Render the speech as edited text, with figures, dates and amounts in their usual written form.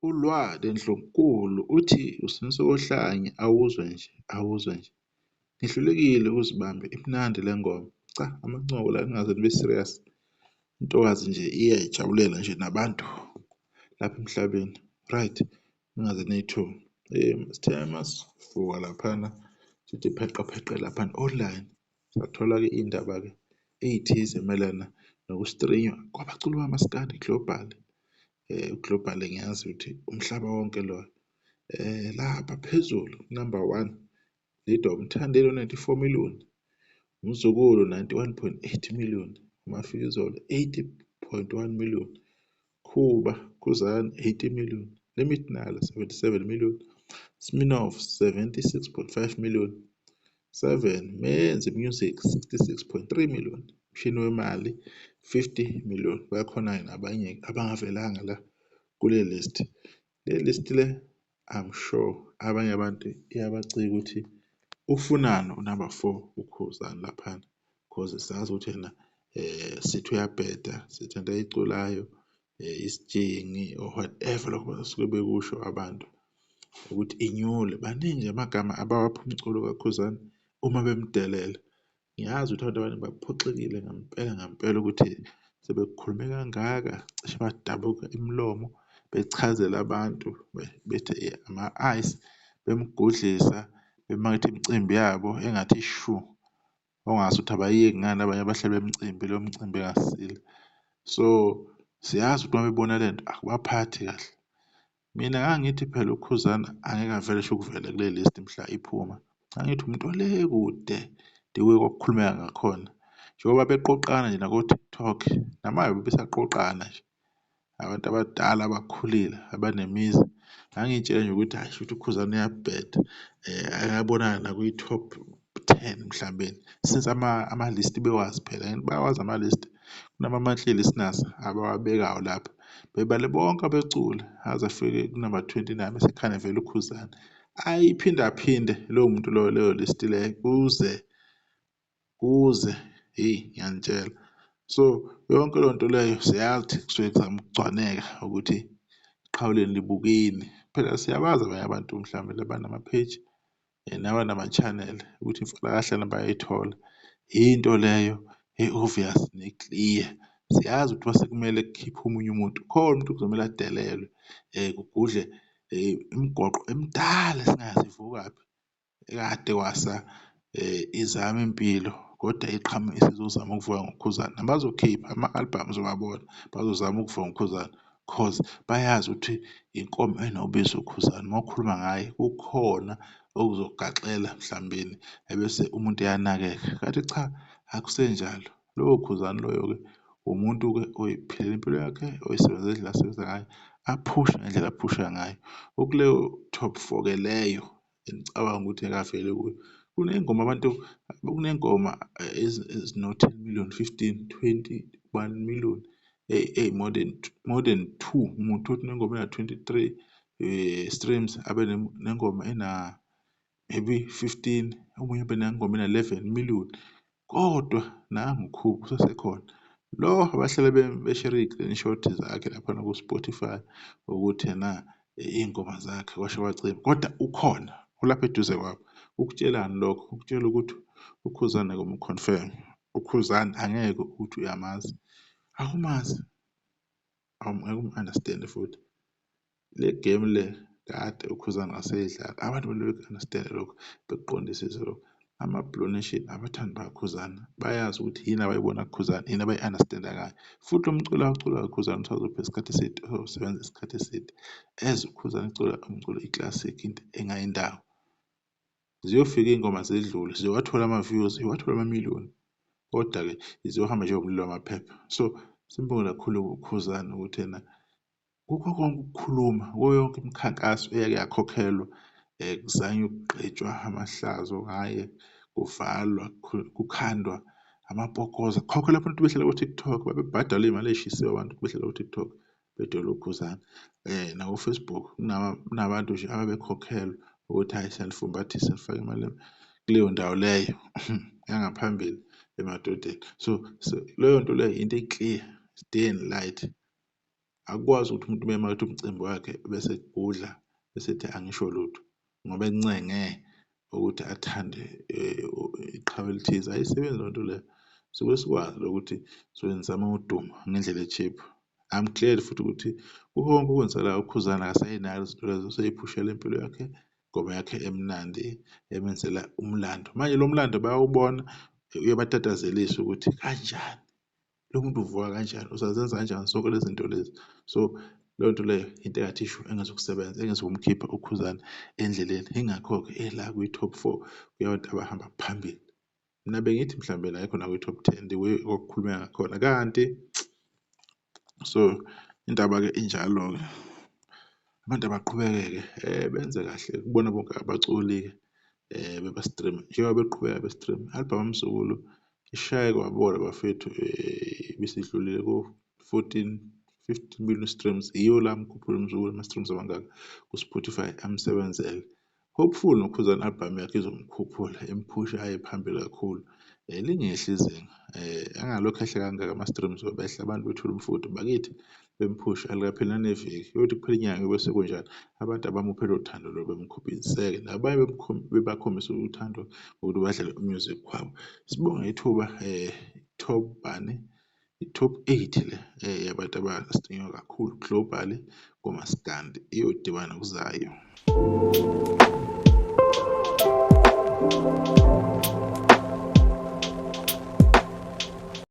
ulwade Ndlunkulu uthi uSinsokohlanya awuzwe nje. Nihlulekile ukuzibamba imnandi le ngoma. Cha, amancokola la ningaze nibe serious. Intokazi nje iyayijabulela nje nabantu lapha emhlabeni. Right, ningaze niyithuke. Sithe masivuka laphana sithi pheqe laphana online. Sathola-ke iy'ndaba-ke ey'thize mayelana nokustrinywa kwabaculi bamaskandi global. Global ngiyazi ukuthi umhlaba wonke lo. Lapha phezulu number 1 Lido Mthandeni 94 million, uMzukulu 91.8 million, uMafikizolo 80.1 million, Khuba Khuzani 80 million, Limit Nala 77 million, Smirnoff 76.5 million, 7 Menzi Music 66.3 million, Mshini Wemali 50 million. Bayakhona nabanye abangavelanga la kule list. Le list le I'm sure abanye abantu iyabacika ukuthi ufunani unumber 4 uKhuzani laphana, because sazi ukuthi yena sithi uyabheda, sithi into ayiculayo isijingi or whatever lokho basuke bekusho abantu ukuthi inyule. Baningi nje amagama abawapha umculo kaKhuzani uma bemdelela. Ngiyazi ukuthi abantu abaningi baphoxekile ngampela ukuthi sebekukhulume kangaka cishe badabuka imilomo bechazela abantu bethi ama-ice bemgudlisa bemakethe imicimbi yabo engathi shu, ongazi ukuthi abayeki ngani abanye abahleli bemicimbi leyo micimbi engasile. So siyazi ukuthi uma bebona lento akubaphathi kahle. Mina ngangithi phela uKhuzani angeke avele esho ukuvela kule list mhla iphuma. Ngangithi umuntu ole kude the way kwakukhulumeka ngakhona, njengoba beqoqana nje nako-TikTok namanje besaqoqana nje abantu abadala abakhulile abanemizi. Ngangiy'tshela nje ukuthi hhayi shuthi uKhuzani uyabheda, ayabonakala nakwi-top 10 mhlawumbeni, since ama-list bewazi phela and bayawazi ama-list. Kunama-monthly listeners abawabekayo lapha, bebale bonke abeculi aze afike kunumber 29 bese kukhane vele uKhuzani. Ayiphindaphinde lowo muntu leyo list leyo kuze ngiyanitshela. So yonke leyo nto leyo siyazi ukuthi kusuke kuzama ukugcwaneka ukuthi iqhawuleni libukeni. Phela siyabazi abanye abantu mhlawumbe labanama-page nabanama-channel ukuthi imfakakahlane bayayithola. Into leyo e-obvious ne-clear. Siyazi ukuthi mase kumele kukhiphe omunye umuntu, khona umuntu kuzomele adelelwe, kugudle imigoqo emidala esingayazivukaphi ekade kwasa izama impilo, kodwa iqhamuka isizozama ukuvuka ngoKhuzani. Nabazokhipha ama-albums owabona bazozama ukuvuka ngoKhuzani cause bayazi ukuthi inkomo enobisi uKhuzani. Uma ukhuluma ngaye kukhona okuzogaxela mhlawumbeni ebese umuntu eyanakeka. Kanti cha, akusenjalo. Lowo Khuzani loyo-ke umuntu-ke oyiphilela impilo yakhe, oyisebenzela indlela asebenza ngayo, aphushe ngendlela aphusha ngayo. Okuleyo top 4-ke leyo engicabanga ukuthi ekavele kuyo. Kuney'ngoma ezino-10 million, 15, 20, 1 million, more than 2. Umuntu uthi unengoma ena-23 streams, abe nengoma maybe 15, omunye abe nengoma ena-11 million. Kodwa nangu uKhuba usesekhona. Lo abahlale beshera iy'creenshot zakhe laphana ku-Spotify ukuthi ena iy'ngoma zakhe kwasha kwacima, kodwa ukhona ulapha eduze kwabo. Ukutshelani lokho? Ukutshela ukuthi uKhuzani ngeke umu-confirm. uKhuzani angeke ukuthi uyamazi, awumazi, angeke umu-understand-e futhi. Le game le kade uKhuzani ngaseyidlala, abantu kumele beku-understand-e lokho, bekuqondisise lokho. Ama-Blue Nation abathandi bakaKhuzani bayazi ukuthi yini abayibona kuKhuzani, yini abayi-understand-a ngayo. Futhi lo mculo awucula uKhuzani usazopha isikhathi eside, uzosebenza isikhathi eside. As uKhuzani ecula umculo i-classic, into engayindawo. Ziyofika iy'ngoma zedlule, ziyowathola ama-views, ziyowathola ama-million, kodwa-ke ziyohamba njengomlilo wamaphepha. So simbonge kakhulu uKhuzani ukuthi ena kukho konke ukukhuluma, kuyo yonke imikhankaso eyake yakhokhelwa, kuzanywa ukugqitshwa amahlazo ngaye, kuvalwa, kukhandwa amabhokoza. Kukhokhelwa abantu behlala ko-TikTok, babebhadala iy'mali ey'shisiwe abantu behlala ko-TikTok bedwela uKhuzani. Nako-Facebook kunabantu nje ababekhokhelwa ukuthi hhayi siyanifumbathisa nifake imali kuleyo ndawo leyo yangaphambili emadodeni. So leyo nto leyo into e-clear, it's day and light. akukwazi ukuthi umuntu memakethe umcimbi wakhe bese kudla bese ethi angisho lutho ngoba encenge ukuthi athande iqhawe elithize. Ayisebenzi loo nto leyo. Suke sikwazi ukuthi sizama uduma ngendlela e-cheap. I'm glad futhi ukuthi kukho konke okwenzakalayo uKhuzani akasayenalo izinto lezo useyiphushela impilo yakhe ngoba yakhe emnandi emenzela umlando. Manje lo mlando bayawubona uyabatatalzelisa ukuthi kanjani lo muntu uvuka kanjani, usazenza kanjani zonke lezi zinto lezi. So leyo nto leyo into engathi isho engezokusebenza engezokumkhipha uKhuzani endleleni. Yingakho-ke ela kwi-top 4 kuyabantu abahamba phambili. Mina bengithi mhlawumbe la ekhona kwi-top 10 the way okukhulumeka ngakhona kanti so indaba-ke injalo-ke. Abantu abaqhubeke-ke benze kahle kubona bonke abaculi-ke beba-stream njengoba beqhubeka be-stream. I-album kaMsukulu ishaye kwabona bafethu besidlulile ko-14-15 million streams. Iyo la mkhuphula uMsukulu ama-streams amangaka ku-Spotify amsebenzele. Hopeful noKhuzani album yakhe izomkhuphula imphushe aye phambili kakhulu. Lingehli izinga angalokhu ehle kangaka ama-streams obehla abantu bethula umfutho bakithi bemphusha alikapheli naneviki yokuthi kuphela inyanga bese kunjani abantu abamuphe lo thando lo bemkhombiseke nabanye bebakhombisa uthando ukuthi badlale umusic wabo. Sibonge ithuba top bani i-top 8 le yabantu abastrenywa kakhulu globally komaskandi iyodibana kuzayo.